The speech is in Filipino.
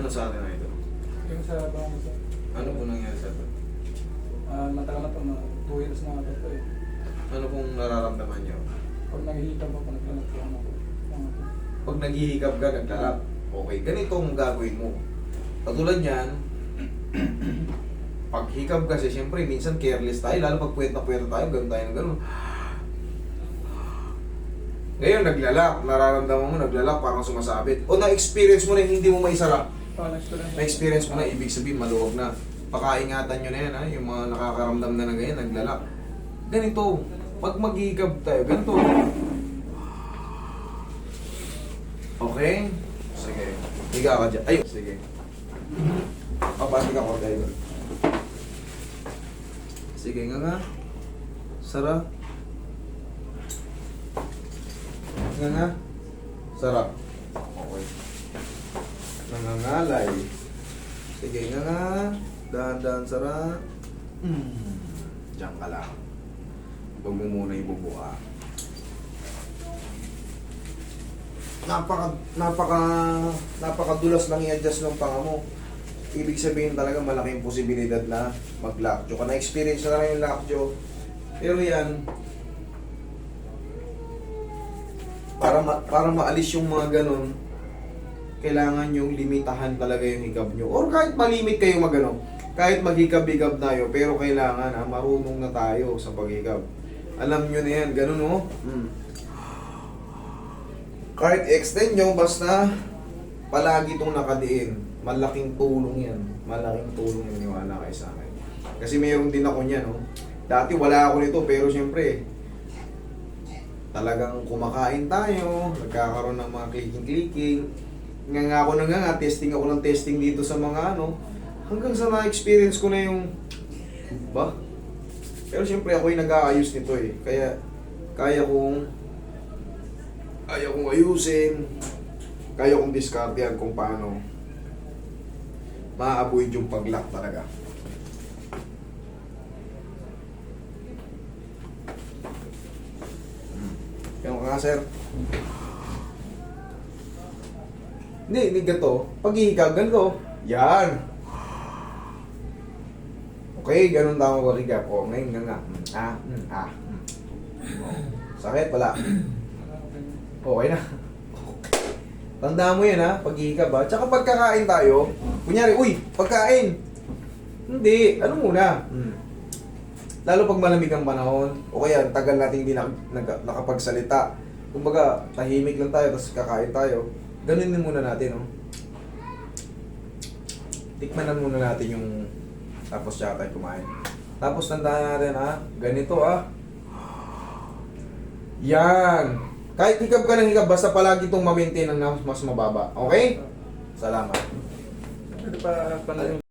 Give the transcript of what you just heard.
Ano sa atin na ito? Yung sa bangko sir. Ano po nangyari sa ito? Matagal na po, 2 years na ito po eh. Ano pong nararamdaman niyo? Pag naghihikap ako, naglalak po ako. Pag naghihikab ka, naglalap. Okay, ganito ang gagawin mo. Katulad yan, pag hikab kasi, siyempre, minsan careless tayo, lalo pag puwet na puwet tayo, ganun tayo ng ganun. Ngayon, naglalak, nararamdaman mo, naglalak, parang sumasabit. O na-experience mo na hindi mo maisara. Na-experience mo na, ibig sabihin, maluwag na. Pakaingatan nyo na yan, ha? Yung mga nakakaramdam na ganyan, naglalak. Ganito, pag maghihikab tayo, ganito. Okay? Sige. Higa ka dyan. Ayun. Sige. Papati ka ko tayo. Sige nga. Sarap. Nga. Sarap. Okay. Nangangalay. Sige nga. Dahan-dahan sarap. Diyan ka lang. Huwag mo muna ibubuha. Napakadulas lang i-adjust ng panga mo. Ibig sabihin talaga malaking posibilidad na mag-lockjaw ka. Na-experience na lang yung lockjaw. Pero yan, para maalis yung mga ganun, kailangan yung limitahan talaga yung hikab nyo. Or kahit malimit kayo magano, kahit maghikab-hikab tayo, pero kailangan marunong na tayo sa paghikab. Alam nyo na yan, ganun o. Kahit extend nyo, basta palagi itong nakadiin. Malaking tulong yan. Malaking tulong yung niwala kayo sa akin. Kasi mayroon din ako niyan, no? Dati wala ako nito, pero siyempre, talagang kumakain tayo, nagkakaroon ng mga clicking-clicking. Nga ako na nga, testing ako ng testing dito sa mga ano, hanggang sa na-experience ko na yung, ba? Pero siyempre ako'y nag-aayos nito eh. Kaya, kaya kong ayusin, kaya kong diskartehan kung paano ma-avoid yung pag-lock talaga. Kaya nga sir. Hindi ganito. Pag-ihikab, ganito. Yan. Okay, ganun tama pag-ihikab. O, ngayon nga. Sakit pala. Okay na. Tandaan mo yan ha, pag-ihikab ha. Tsaka pagkakain tayo, kunyari, uy, pagkain. Hindi, ano muna? Lalo pag malamig ang panahon, o kaya tagal natin hindi nakapagsalita. Kumbaga, tahimik lang tayo, tapos kakain tayo. Ganunin muna natin, no? Tikmanan muna natin yung tapos tsaka tayo kumain. Tapos tandaan natin ha, ganito ha. Yan! Kahit hikab ka ng hikab, basta palagi itong ma-maintain ng mas mababa. Okay? Salamat. Pwede pa